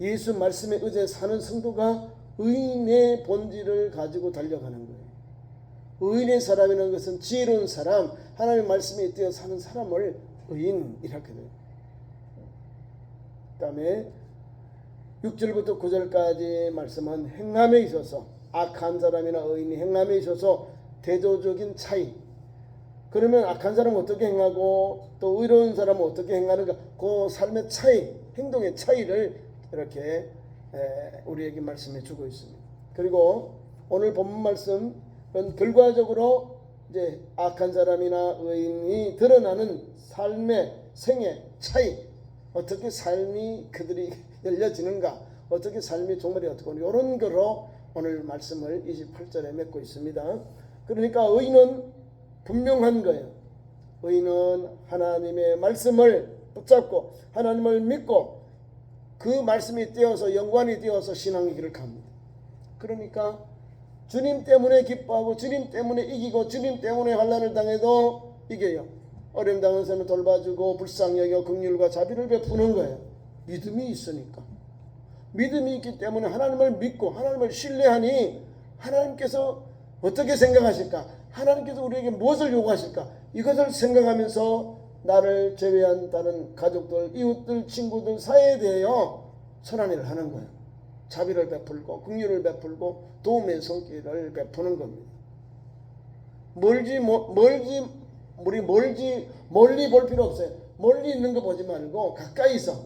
예수 말씀에 의지해 사는 성도가 의인의 본질을 가지고 달려가는 거예요. 의인의 사람이라는 것은 지혜로운 사람, 하나님의 말씀에 뛰어 사는 사람을 의인 이렇게 돼요. 그 다음에 6절부터 9절까지 말씀은 행함에 있어서 악한 사람이나 의인이 행함에 있어서 대조적인 차이. 그러면 악한 사람은 어떻게 행하고 또 의로운 사람은 어떻게 행하는가, 그 삶의 차이, 행동의 차이를 이렇게 우리에게 말씀해 주고 있습니다. 그리고 오늘 본문 말씀은 결과적으로 이제 악한 사람이나 의인이 드러나는 삶의 생의 차이, 어떻게 삶이 그들이 열려지는가, 어떻게 삶의 종말이 어떻고, 이런 거로 오늘 말씀을 28절에 맺고 있습니다. 그러니까 의인은 분명한 거예요. 의인은 하나님의 말씀을 붙잡고 하나님을 믿고 그 말씀이 띄어서 연관이 되어서 신앙의 길을 갑니다. 그러니까 주님 때문에 기뻐하고 주님 때문에 이기고 주님 때문에 환난을 당해도 이겨요. 어려움 당하는 사람을 돌봐주고 불쌍히 여겨 긍휼과 자비를 베푸는 거예요. 믿음이 있으니까. 믿음이 있기 때문에 하나님을 믿고 하나님을 신뢰하니 하나님께서 어떻게 생각하실까, 하나님께서 우리에게 무엇을 요구하실까, 이것을 생각하면서 나를 제외한 다른 가족들, 이웃들, 친구들 사이에 대하여 선한 일을 하는 거예요. 자비를 베풀고 긍휼을 베풀고 도움의 손길을 베푸는 겁니다. 멀리 볼 필요 없어요. 멀리 있는 거 보지 말고 가까이서,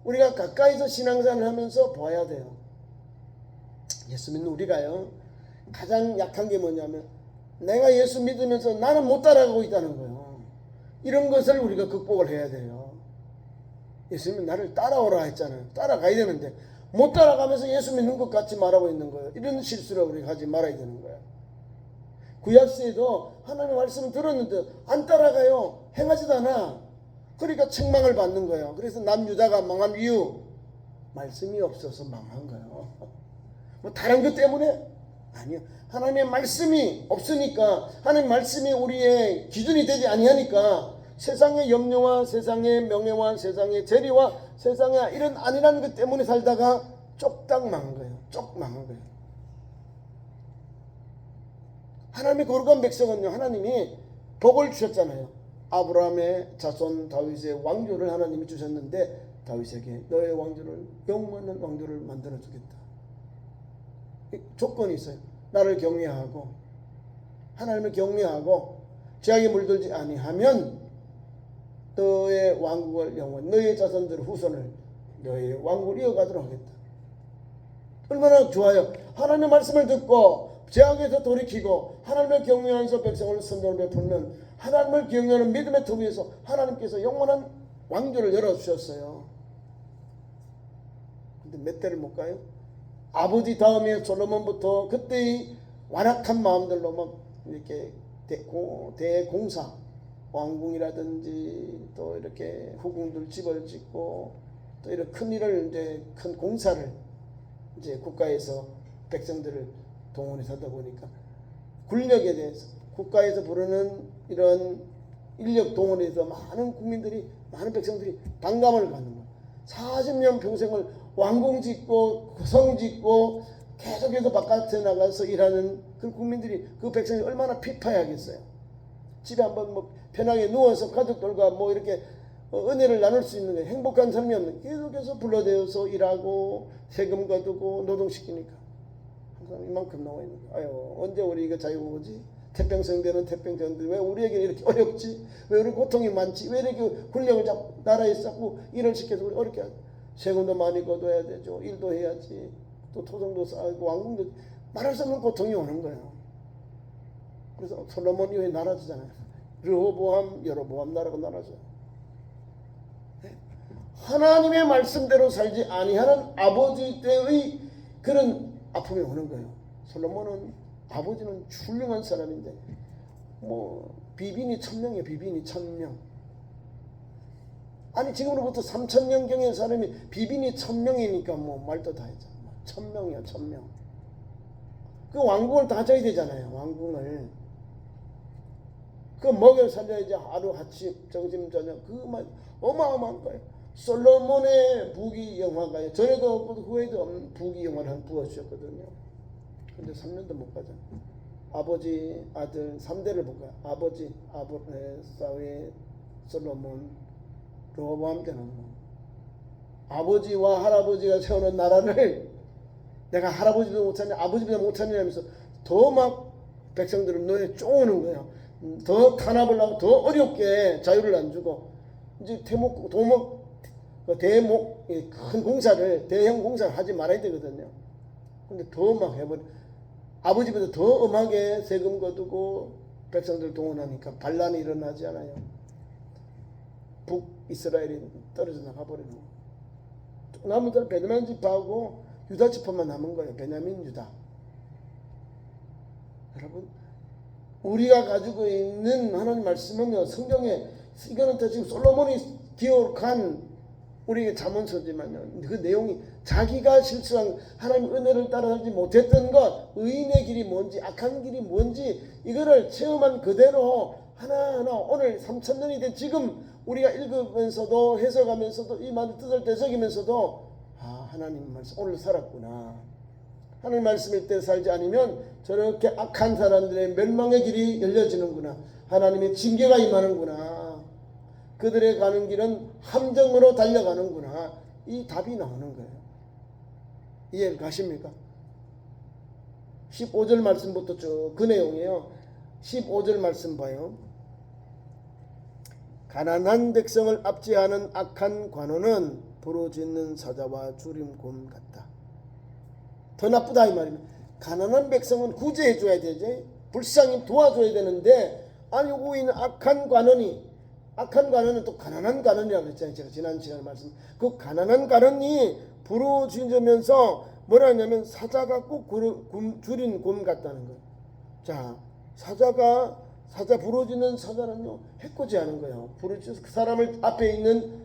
우리가 가까이서 신앙생활을 하면서 봐야 돼요. 예수 믿는 우리가요, 가장 약한 게 뭐냐면 내가 예수 믿으면서 나는 못 따라가고 있다는 거예요. 이런 것을 우리가 극복을 해야 돼요. 예수님은 나를 따라오라 했잖아요. 따라가야 되는데 못 따라가면서 예수 믿는 것 같이 말하고 있는 거예요. 이런 실수를 우리가 하지 말아야 되는 거예요. 구약시에도 하나님의 말씀을 들었는데 안 따라가요. 행하지도 않아. 그러니까 책망을 받는 거예요. 그래서 남유다가 망한 이유, 말씀이 없어서 망한 거예요. 뭐 다른 것 때문에? 아니요. 하나님의 말씀이 없으니까, 하나님의 말씀이 우리의 기준이 되지 아니하니까 세상의 염려와 세상의 명예와 세상의 재리와 세상의 이런 아니라는 것 때문에 살다가 쪽딱 망한 거예요. 쪽 망한 거예요. 하나님의 거룩한 백성은요, 하나님이 복을 주셨잖아요. 아브라함의 자손 다윗의 왕조를 하나님이 주셨는데 다윗에게 너의 왕조를 영원한 왕조를 만들어 주겠다. 조건이 있어요. 나를 경외하고 하나님을 경외하고 죄악에 물들지 아니하면 너의 왕국을 영원, 너의 자손들 후손을 너의 왕국을 이어가도록 하겠다. 얼마나 좋아요. 하나님의 말씀을 듣고 죄악에서 돌이키고 하나님을 경외하면서 백성을 선전을 베풀면 하나님을 경외하는 믿음의 터 위에서 하나님께서 영원한 왕조를 열어주셨어요. 근데 몇 대를 못 가요? 아버지 다음에 솔로몬부터 그때의 완악한 마음들로 막 이렇게 대공사, 왕궁이라든지 또 이렇게 후궁들 집을 짓고 또 이런 큰 일을, 이제 큰 공사를 이제 국가에서 백성들을 동원해서 하다 보니까 군력에 대해서 국가에서 부르는 이런 인력 동원해서 많은 국민들이, 많은 백성들이 반감을 갖는 거예요. 40년 평생을 왕궁 짓고 성 짓고 계속해서 바깥에 나가서 일하는 그 국민들이, 그 백성이 얼마나 피파하겠어요. 집에 한번 뭐 편하게 누워서 가족들과 뭐 이렇게 은혜를 나눌 수 있는 게 행복한 삶이 없는, 계속해서 불러대어서 일하고 세금 거두고 노동시키니까 항상 이만큼 나와 있는 거예요. 아유, 언제 우리 이거 자유가 오지? 태평성대는 태평성대, 왜 우리에게 이렇게 어렵지? 왜 우리 고통이 많지? 왜 이렇게 군력을 잡고 나라에 쌓고 일을 시켜서 우리 어렵게 하지? 세금도 많이 거둬야 되죠. 일도 해야지. 또 토종도 쌓고 왕궁도, 말할 수 없는 고통이 오는 거예요. 그래서 솔로몬 이후에 나라지잖아요. 르호보암, 여로보암 나라가 나라죠. 하나님의 말씀대로 살지 아니하는 아버지 때의 그런 아픔이 오는 거예요. 솔로몬은, 아버지는 훌륭한 사람인데 뭐 비빈이 1000명이에요. 비빈이 1000명. 아니 지금으로부터 3000년경의 사람이 비빈이 1000명이니까 뭐 말도 다 했잖아. 1000명이야 1000명. 그 왕궁을 다 져야 되잖아요. 왕궁을 그 먹여 살려야지. 하루 아침 점심 저녁 그만 어마어마한 거예요. 솔로몬의 부귀영화가 전에도 없고 후에도 없는 부귀영화를 한 부어주셨거든요. 근데 3년도 못 가잖아. 아버지, 아들 3대를 볼까요? 아버지, 사위, 솔로몬, 르호보암 때는 아버지와 할아버지가 세우는 나라를 내가 할아버지도 못 찾냐, 아버지도 못 찾냐 하면서 더 막 백성들을 너에 쪼우는 거예요. 더 탄압을 하고 더 어렵게 자유를 안 주고 이제 대목 큰 공사를 대형 공사를 하지 말아야 되거든요. 근데 더 막 해버려. 아버지보다 더 엄하게 세금 거두고 백성들 동원하니까 반란이 일어나지 않아요. 북이스라엘이 떨어져 나가버리는 거예요. 남은 데는 베냐민 지파하고 유다 지파만 남은 거예요. 베냐민, 유다. 여러분, 우리가 가지고 있는 하나님 말씀은요, 성경에 이거는 다 지금 솔로몬이 기록한 우리에게 잠언서지만요, 그 내용이 자기가 실수한 하나님 은혜를 따라가지 못했던 것, 의인의 길이 뭔지 악한 길이 뭔지 이거를 체험한 그대로 하나하나 오늘 3000년이 된 지금 우리가 읽으면서도 해석하면서도 이 말의 뜻을 되새기면서도 하나님 말씀 오늘 살았구나. 하나님 말씀일 때 살지 않으면 저렇게 악한 사람들의 멸망의 길이 열려지는구나. 하나님의 징계가 임하는구나. 그들의 가는 길은 함정으로 달려가는구나. 이 답이 나오는 거예요. 이해 가십니까? 15절 말씀부터 쭉 그 내용이에요. 15절 말씀 봐요. 가난한 백성을 압제하는 악한 관원은 부르짖는 사자와 주림곰 같다. 더 나쁘다 이 말입니다. 가난한 백성은 구제해 줘야 되지, 불쌍히 도와줘야 되는데 알고 있는 악한 관원은 또 가난한 관원이라고 했잖아요. 제가 지난 시간에 말씀. 그 가난한 관원이 부르짖으면서 뭐라 하냐면 사자가 꼭 줄인 곰 같다는 거예요. 자, 사자 부르짖는 사자는요, 해코지하는 거예요. 부르짖어서 그 사람을 앞에 있는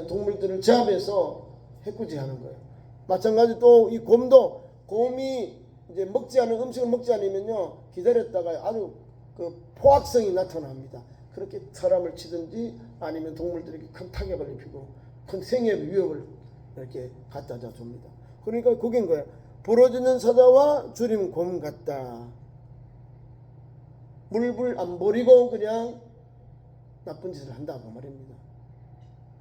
동물들을 제압해서 해코지하는 거예요. 마찬가지 또 이 곰이 이제 음식을 먹지 않으면요, 기다렸다가 아주 그 포악성이 나타납니다. 그렇게 사람을 치든지 아니면 동물들에게 큰 타격을 입히고 큰 생의 위협을 이렇게 갖다 줍니다. 그러니까 그게 거예요. 부러지는 사자와 주림 곰 같다. 물불 안 버리고 그냥 나쁜 짓을 한다고 말입니다.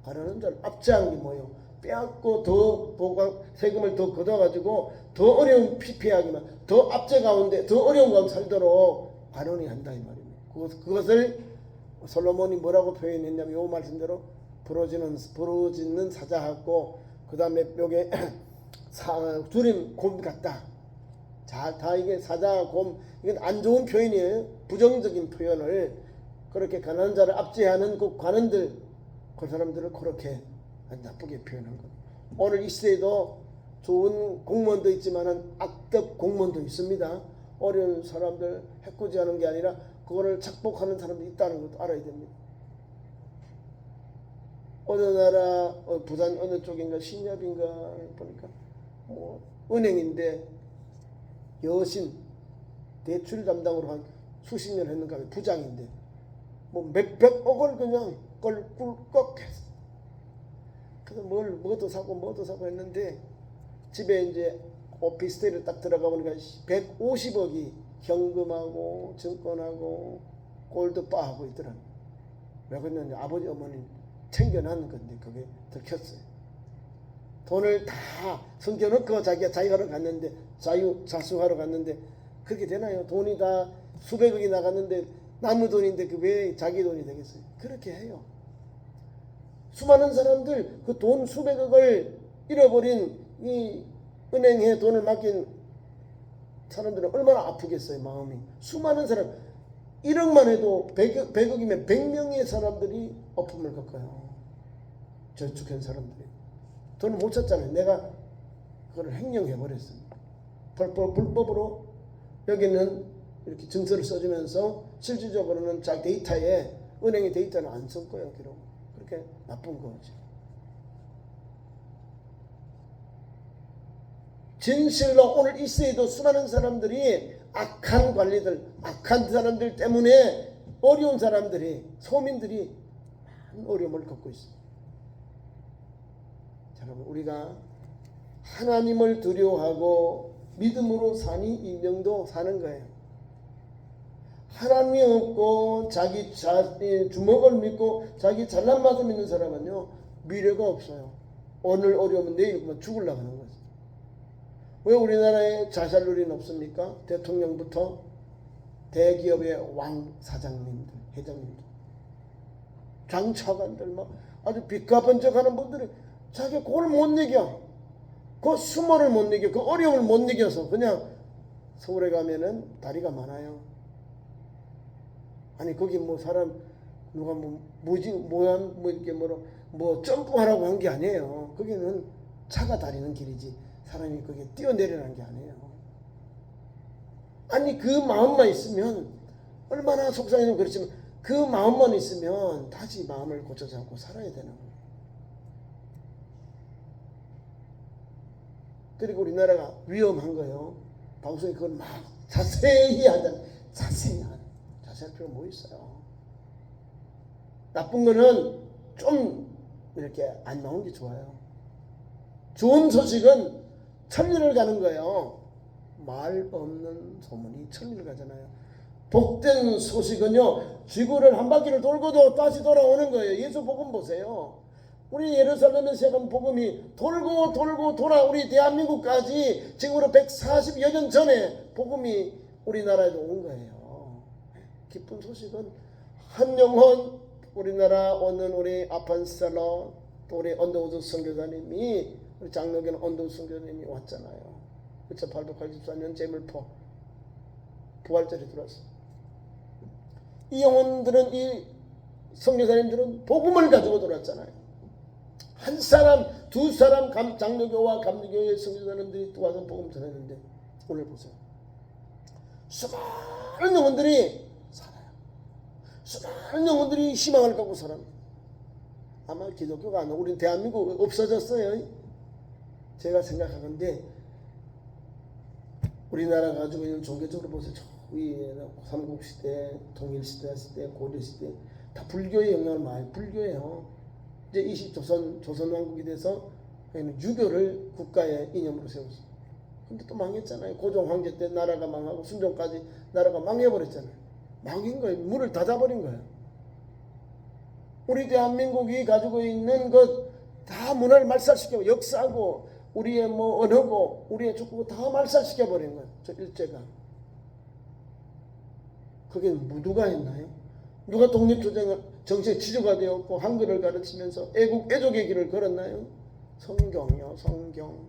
가난한 자를 압제하는 게 뭐예요? 빼앗고 더 세금을 더 걷어가지고 더 어려운 피폐하기만, 더 압제 가운데 더 어려운 가운데 살도록 관원이 한다 이 말입니다. 그것을 솔로몬이 뭐라고 표현했냐면 요 말씀대로 부러지는 사자하고 그 다음에 여기 주림 곰 같다. 자, 다 이게 사자, 곰, 이건 안 좋은 표현이에요. 부정적인 표현을 그렇게 가난한 자를 압제하는 그 관원들, 그 사람들을 그렇게 나쁘게 표현한 것. 오늘 이 시대에도 좋은 공무원도 있지만은 악덕 공무원도 있습니다. 어려운 사람들 해코지하는 게 아니라 그거를 착복하는 사람도 있다는 것도 알아야 됩니다. 어느 나라 부산 어느 쪽인가 신협인가 보니까 은행인데 여신 대출 담당으로 한 수십 년 했는가 부장인데 몇백억을 그냥 꿀꺽했어. 그래서 뭐도 사고 했는데 집에 이제 오피스텔에 딱 들어가 보니까 150억이 현금하고 증권하고 골드바하고 있더라고요. 왜 그러냐면 아버지 어머니 챙겨놓은 건데 그게 들켰어요. 돈을 다 숨겨놓고 자기가 하러 갔는데 자수하러 갔는데 그렇게 되나요? 돈이 다 수백억이 나갔는데 남의 돈인데 그 왜 자기 돈이 되겠어요? 그렇게 해요. 수많은 사람들 그 돈 수백억을 잃어버린 이 은행에 돈을 맡긴 사람들은 얼마나 아프겠어요, 마음이. 수많은 사람 1억만 해도 100억이면 100명의 사람들이 어품을 겪어요. 저축한 사람들이 돈을 못 찾잖아요. 내가 그걸 횡령해버렸습니다. 불법으로 여기는 이렇게 증서를 써주면서 실질적으로는 자기 데이터에 은행의 데이터는 안 쓸 거예요. 기록. 그렇게 나쁜 거죠. 진실로 오늘 이 시대에도 수많은 사람들이 악한 관리들, 악한 사람들 때문에 어려운 사람들이, 소민들이 많은 어려움을 겪고 있습니다. 여러분, 우리가 하나님을 두려워하고 믿음으로 사니 인정도 사는 거예요. 하나님이 없고 자기 주먹을 믿고 자기 잘난 맛을 믿는 사람은요, 미래가 없어요. 오늘 어려우면 내일 죽으려고 하는 거죠. 왜 우리나라에 자살률이 높습니까? 대통령부터 대기업의 왕 사장님들, 회장님들, 장차관들, 막 아주 빚가번쩍하는 분들이 자기 그걸 못 이겨, 그 수모를 못 이겨, 그 어려움을 못 이겨서 그냥 서울에 가면은 다리가 많아요. 아니 거기 뭐 사람 누가 뭐지 뭐야 뭐 이렇게 뭐 점프하라고 한 게 아니에요. 거기는 차가 다니는 길이지 사람이 거기에 뛰어내리는 게 아니에요. 아니 그 마음만 있으면 얼마나 속상해도 그렇지만 그 마음만 있으면 다시 마음을 고쳐잡고 살아야 되는 거예요. 그리고 우리나라가 위험한 거예요. 방송에 그걸 막 자세히 하잖아요. 자세히 할 필요가 뭐 있어요. 나쁜 거는 좀 이렇게 안 나오는 게 좋아요. 좋은 소식은 천리를 가는 거예요. 말 없는 소문이 천리를 가잖아요. 복된 소식은요, 지구를 한 바퀴를 돌고도 다시 돌아오는 거예요. 예수 복음 보세요. 우리 예루살렘에 시작한 복음이 돌고 돌고 돌아 우리 대한민국까지 지금으로 140여 년 전에 복음이 우리나라에도 온 거예요. 기쁜 소식은 한 영혼, 우리나라 오는 우리 아판스텔러, 또 우리 언더우드 선교사님이, 우리 장로교는 언더우드 선교사님이 왔잖아요. 1884년 제물포 부활절에 들어왔어요. 이 영혼들은, 이 선교사님들은 복음을 가지고 들어왔잖아요. 한 사람, 두 사람 장로교와 감리교의 선교사님들이 또 와서 복음 전했는데 오늘 보세요. 수많은 영혼들이 살아요. 수많은 영혼들이 희망을 갖고 살아요. 아마 기독교가 아니고 우리 대한민국 없어졌어요. 제가 생각하건데 우리나라 가지고 있는 종교적으로 보세요. 저 위에 삼국시대, 통일시대, 고려시대 다 불교의 영향을 많이, 불교예요. 이제 조선왕국이 돼서 유교를 국가의 이념으로 세웠어요. 근데 또 망했잖아요. 고종 황제 때 나라가 망하고 순종까지 나라가 망해버렸잖아요. 망인 거예요. 물을 닫아버린 거예요. 우리 대한민국이 가지고 있는 것 다 문화를 말살시켜, 역사고 우리의 뭐 언어고 우리의 족보고 다 말살시켜 버린 거예요. 저 일제가. 그게 누가 했나요? 누가 독립투쟁을 정치에 취조가 되었고 한글을 가르치면서 애족의 길을 걸었나요? 성경이요, 성경.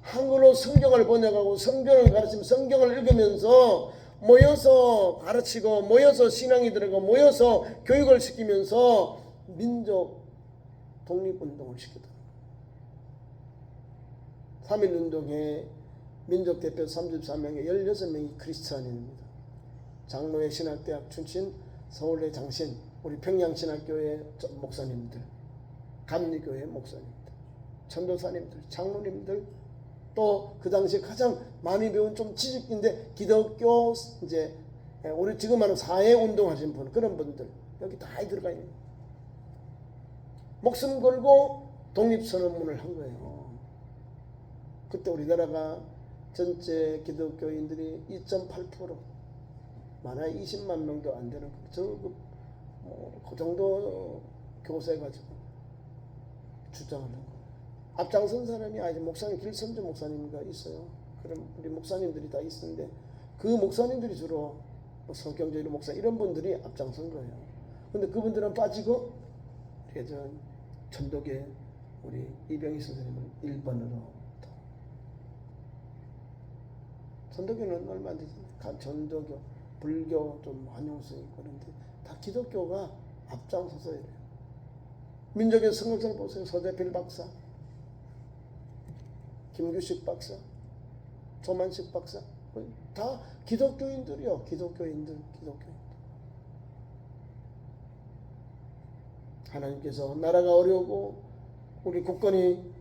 한글로 성경을 번역하고 성경을 가르치면 성경을 읽으면서 모여서 가르치고 모여서 신앙이 들어가고 모여서 교육을 시키면서 민족 독립운동을 시켰다. 3.1운동에 민족대표 34명에 16명이 크리스찬입니다. 장로회 신학대학 출신, 서울대 장신, 우리 평양신학교회 목사님들, 감리교회 목사님들, 전도사님들, 장로님들, 또 그 당시에 가장 많이 배운 좀 지식인데 기독교 이제 우리 지금 하는 사회 운동하신 분, 그런 분들 여기 다 들어가 있는 거예요. 목숨 걸고 독립선언문을 한 거예요. 그때 우리나라가 전체 기독교인들이 2.8%, 많아야 20만 명도 안 되는 그 정도 교세가지고 주장하는 거예요. 앞장선 사람이 아직 목사님, 길선조 목사님가 있어요. 그럼 우리 목사님들이 다 있었는데 그 목사님들이 주로 성경적인 목사 이런 분들이 앞장선 거예요. 근데 그분들은 빠지고 예전 전도계 우리 이병희 선생님을 1번으로, 전도교는 얼마 안 되지. 전도교, 불교 좀 환영성 있고 그런데 다 기독교가 앞장서서 이래요. 민족의 성격을 보세요. 서재필 박사, 김규식 박사, 조만식 박사, 다 기독교인들이요. 기독교인들. 하나님께서 나라가 어려우고 우리 국권이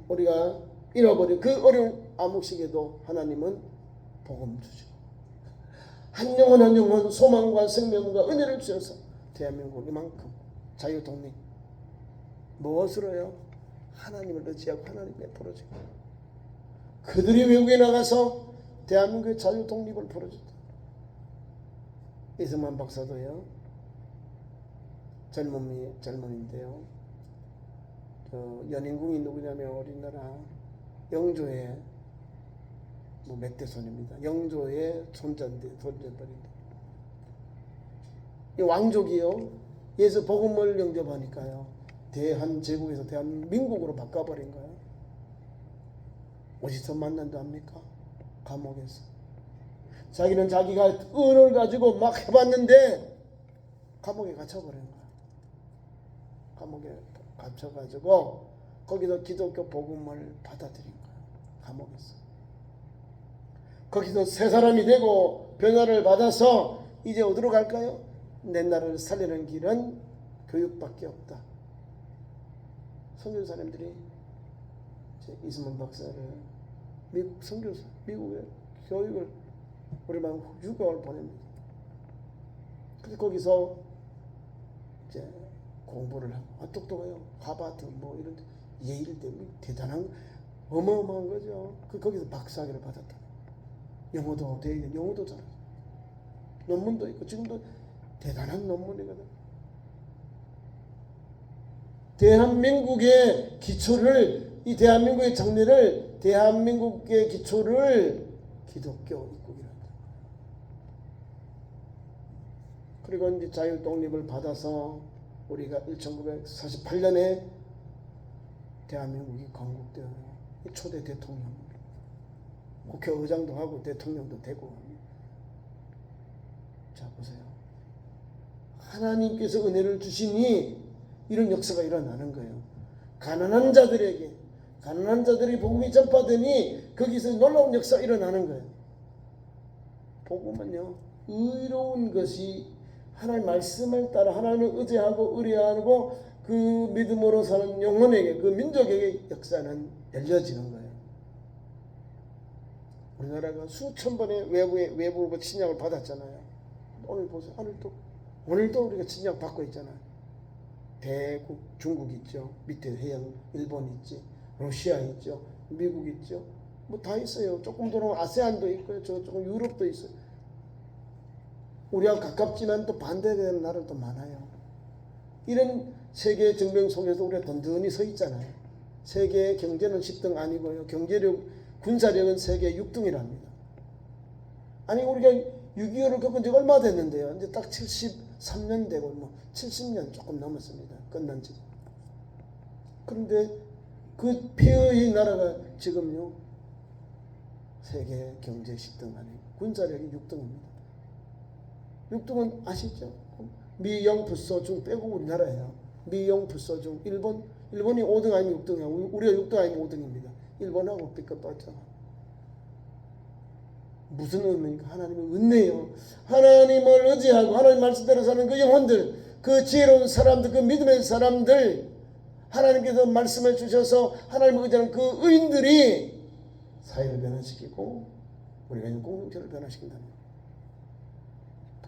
우리가 잃어버린 그 어려운 암흑시기에도 하나님은 복음 주시고 한 영혼 한 영혼 소망과 생명과 은혜를 주셔서 대한민국 이만큼 자유 독립 무엇으로요? 하나님을 의지하고 하나님께 부르짖고 그들이 외국에 나가서 대한민국의 자유 독립을 부르짖다. 이승만 박사도요. 젊은인데요. 연인궁이 누구냐면 우리나라 영조의 맏대손입니다. 영조의 손자들인데 이 왕족이요. 예수 복음을 영접하니까요. 대한제국에서 대한민국으로 바꿔버린 거예요. 어디서 만난다 합니까? 감옥에서. 자기는 자기가 은을 가지고 막 해봤는데 감옥에 갇혀버린 거예요. 감옥에 갇혀가지고 거기서 기독교 복음을 받아들인 거예요. 감옥에서. 거기서 새 사람이 되고 변화를 받아서 이제 어디로 갈까요? 내 나라를 살리는 길은 교육밖에 없다. 선교사님들이 이승만 박사를 미국 선교사, 미국에 교육을 우리만 6개월 보냅니다. 그래서 거기서 이제 공부를 하고 똑똑해요. 하버드 이런 예일대 대단한 어마어마한 거죠. 거기서 박사학위를 받았다. 영어도 되게 영어도 잘하죠. 논문도 있고 지금도 대단한 논문이거든. 대한민국의 기초를 이 대한민국의 장래를 대한민국의 기초를 기독교 입국이란다. 그리고 이제 자유 독립을 받아서 우리가 1948년에 대한민국이 건국되어요. 초대 대통령, 국회의장도 하고 대통령도 되고. 자 보세요. 하나님께서 은혜를 주시니 이런 역사가 일어나는 거예요. 가난한 자들이 복음이 전파되니 거기서 놀라운 역사가 일어나는 거예요. 복음은요, 의로운 것이 하나님 말씀을 따라 하나님을 의지하고 의뢰하고 그 믿음으로 사는 영혼에게, 그 민족에게 역사는 열려지는 거예요. 우리나라가 수천 번의 외부로 침략을 받았잖아요. 오늘 보세요. 오늘도 우리가 침략 받고 있잖아요. 대국 중국 있죠. 밑에 해양 일본 있지. 러시아 있죠. 미국 있죠. 다 있어요. 조금 더 아세안도 있고요. 조금 유럽도 있어요. 우리와 가깝지만 또 반대되는 나라도 많아요. 이런 세계 정병 속에서 우리가 든든히 서 있잖아요. 세계 경제는 10등 아니고요. 경제력, 군사력은 세계 6등이랍니다. 아니 우리가 6.25를 겪은 지 얼마 됐는데요. 이제 딱 73년 되고 70년 조금 넘었습니다. 끝난 지. 그런데 그 폐허의 나라가 지금요. 세계 경제 10등 아니고 군사력이 6등입니다. 6등은 아시죠? 미영, 부소중 빼고 우리나라예요. 미영, 부소중. 일본이 5등 아니면 6등이야. 우리가 6등 아니면 5등입니다. 일본하고 삐끗빠져. 무슨 의미입니까? 하나님의 은혜요. 하나님을 의지하고 하나님 말씀대로 사는 그 영혼들, 그 지혜로운 사람들, 그 믿음의 사람들, 하나님께서 말씀해 주셔서 하나님을 의지하는 그 의인들이 사회를 변화시키고 우리가 있는 공동체를 변화시킨다는 거예요.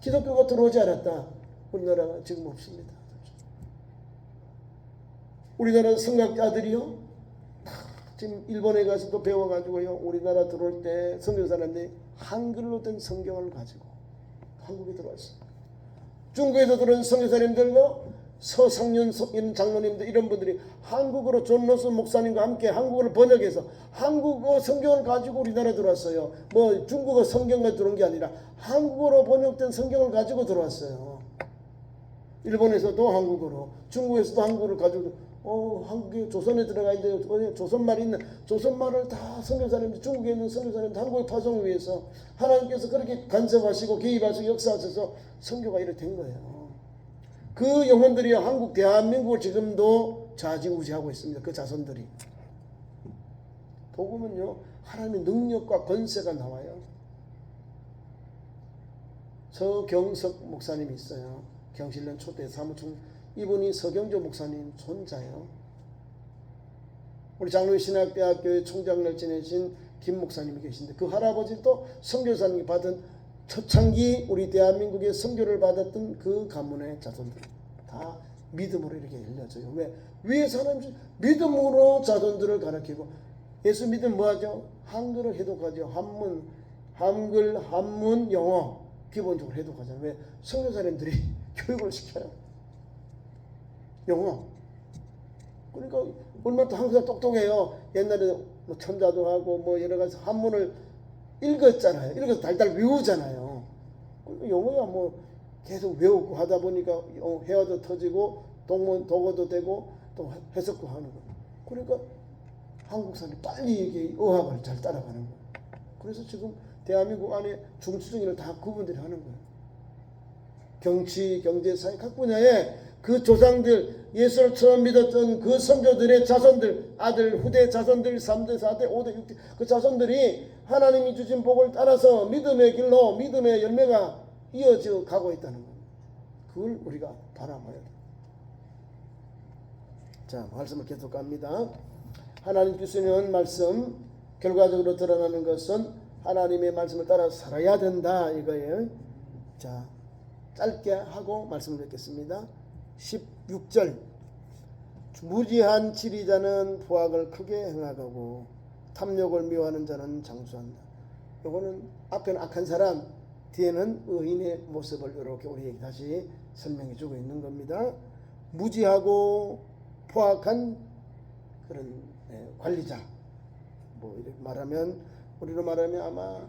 기독교가 들어오지 않았다. 우리나라가 지금 없습니다. 우리나라 성학자들이요, 지금 일본에 가서도 배워가지고요, 우리나라 들어올 때 선교사님들이 한글로 된 성경을 가지고 한국에 들어왔어요. 중국에서 들어온 선교사님들요, 서상윤 이런 장로님들 이런 분들이 한국어로 존 로스 목사님과 함께 한국어를 번역해서 한국어 성경을 가지고 우리나라에 들어왔어요. 중국어 성경만 들어온 게 아니라 한국어로 번역된 성경을 가지고 들어왔어요. 일본에서도 한국어로, 중국에서도 한국어를 가지고 한국에 조선에 들어가 있는데 조선말이 있는 조선말을 다 선교사님들, 중국에 있는 선교사님들 한국에 파송을 위해서 하나님께서 그렇게 간섭하시고 개입하시고 역사하셔서 선교가 이렇게 된 거예요. 그 영혼들이 한국 대한민국을 지금도 좌지우지하고 있습니다. 그 자손들이. 복음은요, 하나님의 능력과 권세가 나와요. 서경석 목사님이 있어요. 경실련 초대 사무총. 이분이 서경조 목사님 손자예요. 우리 장로회 신학대학교의 총장을 지내신 김 목사님이 계신데 그 할아버지도 선교사님이 받은 초창기 우리 대한민국의 선교를 받았던 그 가문의 자손들 다 믿음으로 이렇게 열려져요. 왜? 위에 사람이 믿음으로 자손들을 가르치고 예수 믿으면 뭐하죠? 한글을 해독하죠. 한글, 한문, 영어 기본적으로 해독하잖아요. 왜? 선교사님들이 교육을 시켜요. 영어. 그러니까 얼마나 또 한국사 똑똑해요. 옛날에 뭐 천자도 하고 뭐 여러 가지 한문을 읽었잖아요. 읽어서 달달 외우잖아요. 영어야 뭐 계속 외우고 하다 보니까 회화도 터지고 동문 독어도 되고 또 해석도 하는 거예요. 그러니까 한국 사람이 빨리 이게 어학을 잘 따라가는 거예요. 그래서 지금 대한민국 안에 중추정의를 다 그분들이 하는 거예요. 경치, 경제, 사회 각 분야에 그 조상들 예수를 처음 믿었던 그 선조들의 자손들, 아들, 후대 자손들 3대, 4대, 5대, 6대 그 자손들이 하나님이 주신 복을 따라서 믿음의 길로 믿음의 열매가 이어져 가고 있다는 겁니다. 그걸 우리가 바라봐야 돼요. 자, 말씀을 계속 갑니다. 하나님께서 주시는 말씀 결과적으로 드러나는 것은 하나님의 말씀을 따라 살아야 된다 이거예요. 자, 짧게 하고 말씀을 뵙겠습니다. 16절 무지한 치리자는 포악을 크게 행하고 탐욕을 미워하는 자는 장수한다. 요거는 앞에는 악한 사람, 뒤에는 의인의 모습을 이렇게 우리에게 다시 설명해 주고 있는 겁니다. 무지하고 포악한 그런 관리자, 뭐 이렇게 말하면 우리로 말하면 아마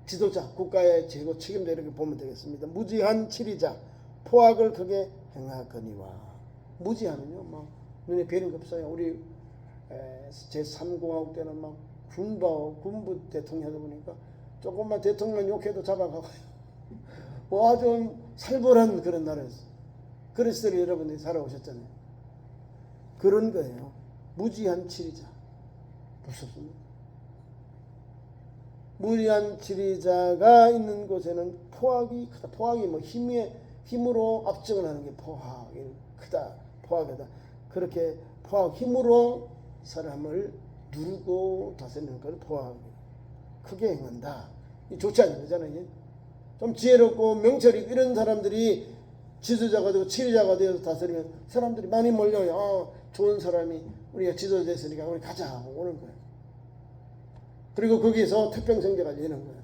지도자, 국가의 최고 책임자 이렇게 보면 되겠습니다. 무지한 치리자, 포악을 크게 행하거니와. 무지하면요, 막 눈에 뵈는 게 없어요. 우리 제3공화국 때는 막 군부 대통령 하다 보니까 조금만 대통령 욕해도 잡아가고 뭐 아주 살벌한 그런 나라였어요. 그런 시대를 여러분들이 살아오셨잖아요. 그런 거예요. 무지한 치리자. 무섭습니다. 무지한 치리자가 있는 곳에는 포악이 크다. 포악이 뭐 힘으로 압정을 하는 게 포악이 크다. 포악이다. 그렇게 포악 힘으로 사람을 누르고 다스리는 걸 포악 크게 행한다. 좋지 않은 거잖아요. 좀 지혜롭고 명철이 이런 사람들이 지도자가 되고 치리자가 되어서 다스리면 사람들이 많이 몰려요. 좋은 사람이 우리가 지도자 됐으니까 우리 가자 하고 오는 거예요. 그리고 거기에서 태평성대가 되는 거예요.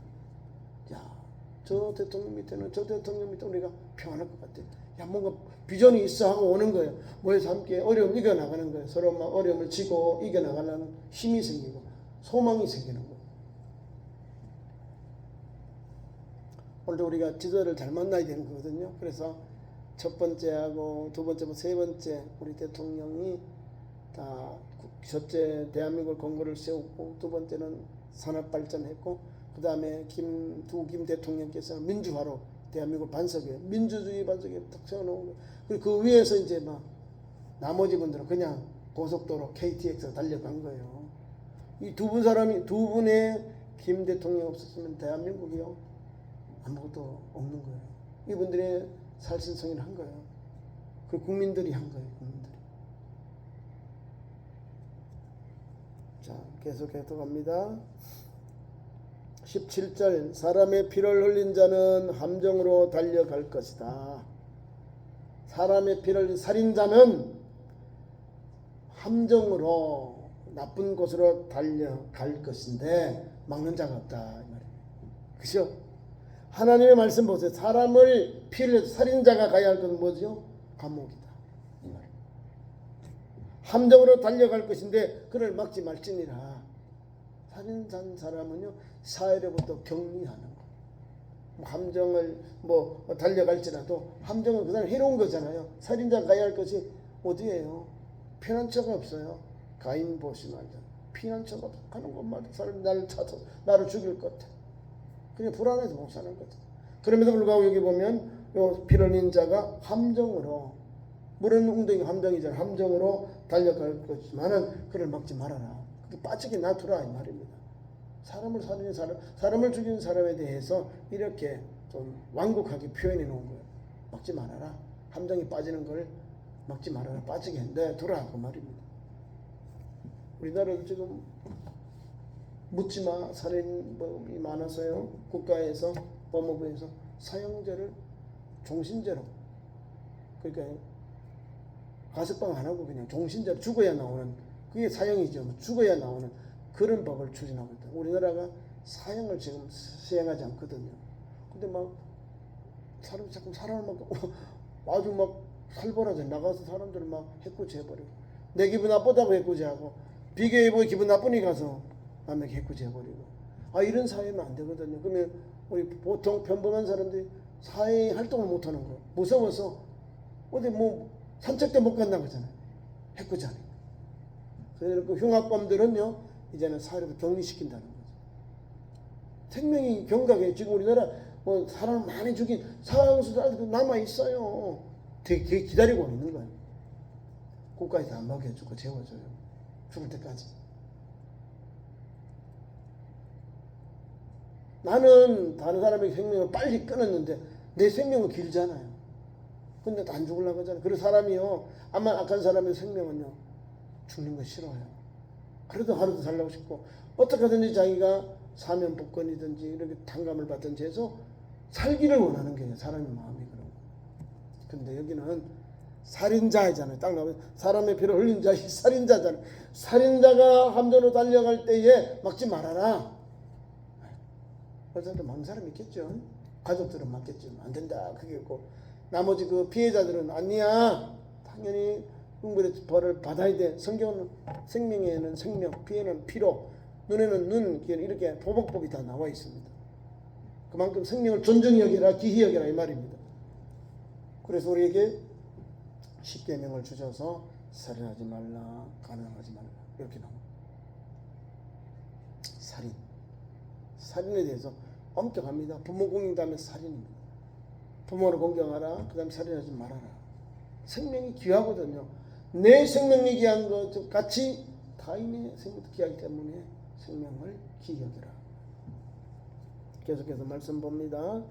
야, 저 대통령 밑에는 저 대통령 밑에 우리가 평안할 것 같아. 야, 뭔가 비전이 있어 하고 오는 거예요. 모여서 함께 어려움 이겨나가는 거예요. 서로 막 어려움을 지고 이겨나가는 힘이 생기고 소망이 생기는 거예요. 오늘도 우리가 지도자를 잘 만나야 되는 거거든요. 그래서 첫 번째하고 두 번째, 세 번째 우리 대통령이 다 첫째 대한민국 건국을 세우고 두 번째는 산업 발전했고 그 다음에 김 대통령께서 민주화로 대한민국 반석에 민주주의 반석에 딱 세워놓은 거예요. 그리고 그 위에서 이제 막 나머지 분들은 그냥 고속도로 KTX로 달려간 거예요. 이 두 분의 김 대통령 없었으면 대한민국이요 아무것도 없는 거예요. 이분들의 살신성의를 한 거예요. 그 국민들이 한 거예요. 국민들이. 자, 계속해서 갑니다. 17절 사람의 피를 흘린 자는 함정으로 달려갈 것이다. 사람의 피를 흘린 살인자는 함정으로 나쁜 곳으로 달려갈 것인데 막는 자가 없다 이 말이에요. 그죠? 하나님의 말씀 보세요. 사람을 피를 살인자가 가야 할 것은 뭐죠? 감옥이다 이 말이에요. 함정으로 달려갈 것인데 그를 막지 말지니라. 살인한 사람은요 사회로부터 격리하는 거. 함정을 뭐 달려갈지라도 함정은 그 사람 해로운 거잖아요. 살인자 가야 할 것이 어디예요? 피난처가 없어요. 가인 보시 말자. 피난처가 없어. 가는 곳마다 사람이 나를 찾아서 나를 죽일 것 같아. 그냥 불안해서 못 사는 거죠. 그럼에도 불구하고 여기 보면 요 피흘린 자가 함정으로 물은 웅덩이 함정이잖아요. 함정으로 달려갈 것이지만은 그를 막지 말아라. 빠지게 놔두라 이 말입니다. 사람을 살리는 사람을 죽이는 사람에 대해서 이렇게 좀 완곡하게 표현해 놓은 거예요. 막지 말아라. 함정이 빠지는 걸 막지 말아라. 빠지게 내두라 그 말입니다. 우리나라도 지금 묻지마 살인범이 많아서요. 국가에서 법무부에서 사형제를 종신제로 그러니까 가석방 안 하고 그냥 종신자로 죽어야 나오는, 그게 사형이죠. 죽어야 나오는 그런 법을 추진하고 있다. 우리나라가 사형을 지금 시행하지 않거든요. 근데 막 사람이 자꾸 사람을 막 아주 막 살벌하게 나가서 사람들을 막 해코지해버리고, 내 기분 나쁘다고 해코지하고, 비교해보고 기분 나쁘니 가서 남에게 해코지해버리고, 이런 사회면 안 되거든요. 그러면 우리 보통 평범한 사람들이 사회 활동을 못하는 거예요. 무서워서 어디 뭐 산책도 못 간다고 하잖아요. 해코지하니까. 그래서 그 흉악범들은요 이제는 사회로 격리시킨다는 거죠. 생명이 경각에 지금 우리나라 뭐 사람을 많이 죽인 사형수도 아직도 남아 있어요. 되게 기다리고 있는 거예요. 국가에서 안 먹여주고 재워줘요. 죽을 때까지. 나는 다른 사람의 생명을 빨리 끊었는데 내 생명은 길잖아요. 근데 안 죽으려고 하잖아요. 그런 사람이요, 아마 악한 사람의 생명은요 죽는 거 싫어요. 그래도 하루도 살려고 싶고, 어떻게 하든지 자기가 사면복권이든지 이렇게 탕감을 받든지 해서 살기를 원하는 게 사람의 마음이 그런 거예요. 근데 여기는 살인자이잖아요. 딱 나오면 사람의 피를 흘린 자이 살인자잖아요. 살인자가 함정으로 달려갈 때에 막지 말아라. 그래서 막는 사람이 있겠죠. 가족들은 막겠죠. 안 된다 그게고, 나머지 그 피해자들은 아니야, 당연히 응벌의 벌을 받아야 돼. 성경은 생명에는 생명, 피에는 피로, 눈에는 눈, 이렇게 보복법이 다 나와 있습니다. 그만큼 생명을 존중히 여기라, 기히 여기라 이 말입니다. 그래서 우리에게 십계명을 주셔서 살인하지 말라, 간음하지 말라 이렇게 나옵니다. 살인에 대해서 엄격합니다. 부모 공경 다음에 살인입니다. 부모를 공경하라, 그 다음에 살인하지 말아라. 생명이 귀하거든요. 내 생명이 귀한 것 같이 타인의 생명도 귀하기 때문에 생명을 귀히 여기라. 계속해서 말씀 봅니다.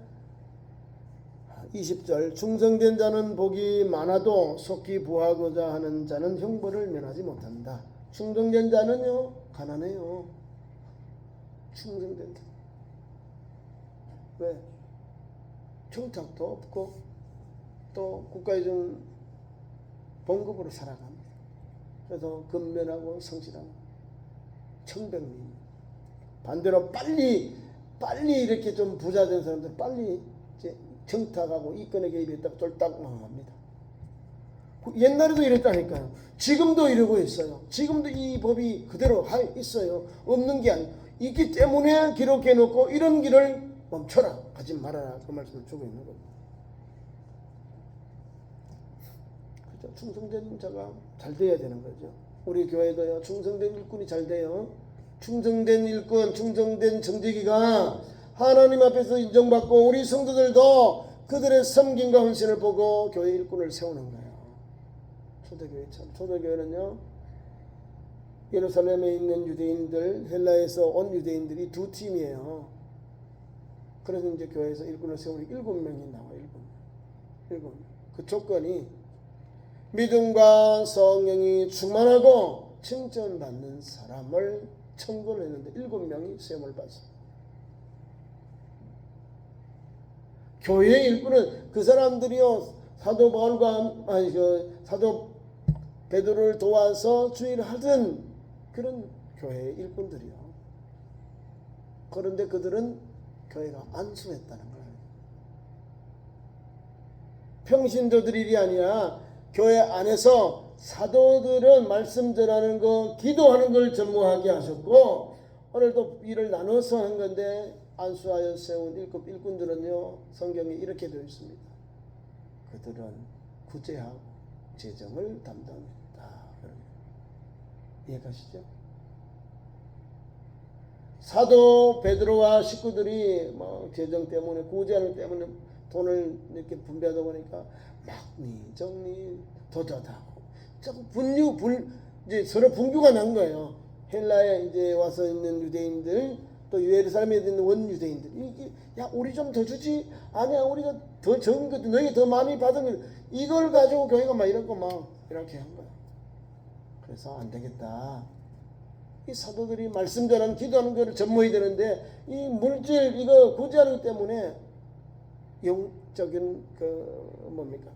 20절, 충성된 자는 복이 많아도 속히 부하고자 하는 자는 형벌을 면하지 못한다. 충성된 자는요 가난해요. 충성된 자. 왜? 청탁도 없고 또 국가에 준 봉급으로 살아갑니다. 그래서 근면하고 성실하고 청백리. 반대로 빨리 이렇게 좀 부자 된 사람들 빨리 이제 청탁하고 이권에 개입했다가 쫄딱 망합니다. 옛날에도 이랬다니까요. 지금도 이러고 있어요. 지금도 이 법이 그대로 있어요. 없는 게 아니에요. 있기 때문에 기록해 놓고 이런 길을 멈춰라, 가지 말아라, 그 말씀을 주고 있는 겁니다. 그렇죠? 충성된 자가 잘 돼야 되는 거죠. 우리 교회도요, 충성된 일꾼이 잘 돼요. 충성된 일꾼, 충성된 정직이가 하나님 앞에서 인정받고 우리 성도들도 그들의 섬김과 헌신을 보고 교회 일꾼을 세우는 거예요. 초대교회처럼. 초대교회는요, 예루살렘에 있는 유대인들, 헬라에서 온 유대인들이 두 팀이에요. 그래서 이제 교회에서 일꾼을 세우니 7명이 나와요. 7명. 그 조건이 믿음과 성령이 충만하고 칭찬받는 사람을 청구를 했는데 7명이 시험을 받았어요. 교회의 일꾼은 그 사람들이요, 사도 바울과 사도 베드로를 도와서 주의를 하던 그런 교회의 일꾼들이요. 그런데 그들은 교회가 안수했다는 거예요. 평신도들이 아니라 교회 안에서 사도들은 말씀 전하는 거, 기도하는 걸 전무하게 하셨고, 오늘도 일을 나눠서 한 건데 안수하여 세운 일꾼들은요, 성경에 이렇게 되어 있습니다. 그들은 구제하고 재정을 담당했다. 이해가시죠? 사도 베드로와 식구들이 뭐 재정 때문에, 구제하는 때문에 돈을 이렇게 분배하다 보니까 막리 정리 도전하고 자꾸 이제 서로 분규가 난 거예요. 헬라에 이제 와서 있는 유대인들, 또 예루살렘에 있는 원유대인들, 이게 야 우리 좀 더 주지, 아니야 우리가 더 적은 것도 너희 더 많이 받은 것, 이걸 가지고 교회가 막 이렇게 한 거야. 그래서 안 되겠다. 이 사도들이 말씀 전하는 기도하는 것을 전무해야 되는데 이 물질 이거 구제하는 것 때문에 영적인 뭡니까?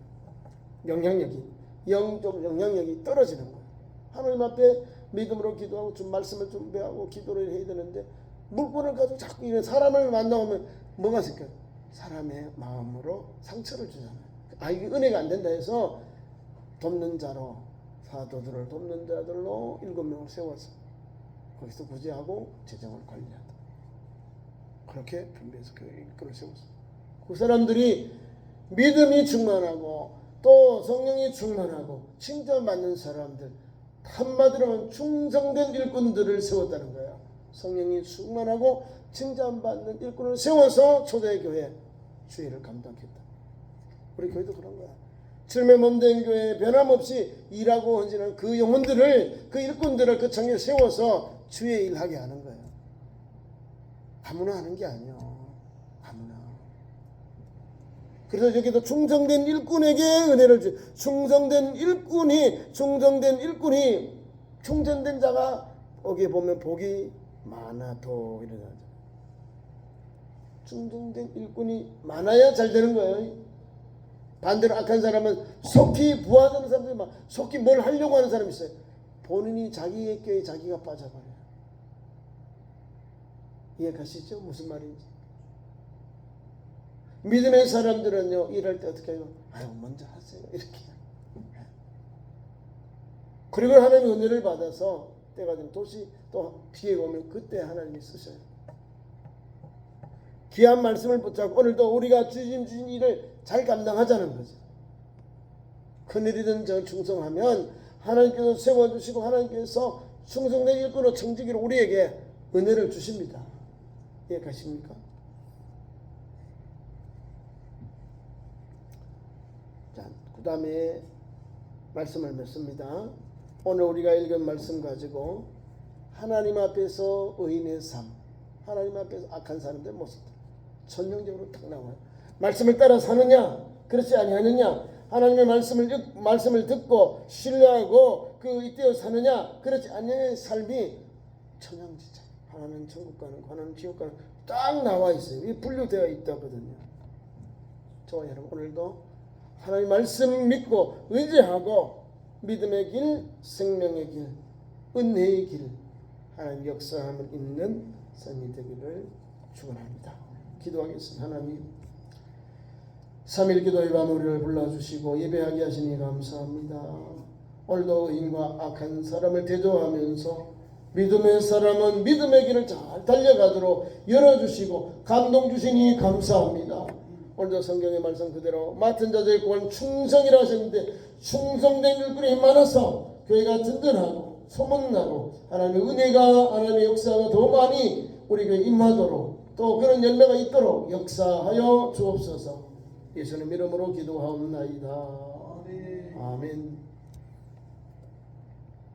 영향력이, 영적 영향력이 떨어지는 거예요. 하나님 앞에 믿음으로 기도하고 좀 말씀을 준비하고 기도를 해야 되는데 물건을 가지고 자꾸 이런 사람을 만나면 뭐가 있을까요? 사람의 마음으로 상처를 주잖아요. 이게 은혜가 안 된다 해서 돕는 자로, 사도들을 돕는 자들로 7명을 세워서 거기서 구제하고 재정을 관리하다. 그렇게 준비해서 그걸 세웠어요. 그 사람들이 믿음이 충만하고 또 성령이 충만하고 칭찬받는 사람들, 한마디로 하면 충성된 일꾼들을 세웠다는 거예요. 성령이 충만하고 칭찬받는 일꾼을 세워서 초대교회 주의를 감당했다. 우리 교회도 그런 거야. 칠매 몸된 교회에 변함없이 일하고 헌신하는 그 영혼들을, 그 일꾼들을 그 청에 세워서 주의 일하게 하는 거예요. 아무나 하는 게 아니에요. 아무나. 그래서 여기도 충성된 일꾼에게 은혜를 주. 충성된 일꾼이 충성된 자가 거기에 보면 복이 많아도 이러잖아요. 충성된 일꾼이 많아야 잘 되는 거예요. 반대로 악한 사람은 속히 부하되는 사람들이 막 속히 뭘 하려고 하는 사람이 있어요. 본인이 자기의 꾀에 자기가 빠져버려요. 이해 가시죠? 무슨 말인지. 믿음의 사람들은요, 일할 때 어떻게 해요? 아유, 먼저 하세요. 이렇게. 그리고 하나님의 은혜를 받아서 때가 되면 도시 또 피해가 오면 그때 하나님이 쓰셔요. 귀한 말씀을 붙잡고 오늘도 우리가 주신 일을 잘 감당하자는 거죠. 큰일이든 저 충성하면 하나님께서 세워주시고 하나님께서 충성된 일꾼으로 청지기로 우리에게 은혜를 주십니다. 이해 가십니까? 자, 그 다음에 말씀을 맺습니다. 오늘 우리가 읽은 말씀 가지고 하나님 앞에서 의인의 삶, 하나님 앞에서 악한 사람들의 모습들 전형적으로 딱 나와요. 말씀을 따라 사느냐, 그렇지 아니하느냐, 하나님의 말씀을 듣고 신뢰하고 그 이때에 사느냐, 그렇지 아니하느냐의 삶이 천양지차. 하나는 천국 가는, 하나는 지옥 가는 딱 나와 있어요. 이 분류되어 있다거든요. 저와 여러분 오늘도 하나님 말씀 믿고 의지하고 믿음의 길, 생명의 길, 은혜의 길, 하나님 역사함을 있는 삶이 되기를 축원합니다. 기도하겠습니다. 하나님 3일 기도의 마무리를 불러주시고 예배하게 하시니 감사합니다. 오늘도 의인과 악한 사람을 대조하면서 믿음의 사람은 믿음의 길을 잘 달려가도록 열어주시고 감동 주시니 감사합니다. 오늘도 성경의 말씀 그대로 맡은 자들의 구원 충성이라 하셨는데 충성된 일꾼이 많아서 교회가 든든하고 소문나고 하나님의 은혜가 하나님의 역사가 더 많이 우리 교회에 임하도록 또 그런 열매가 있도록 역사하여 주옵소서. 예수님 이름으로 기도하옵나이다. 아멘.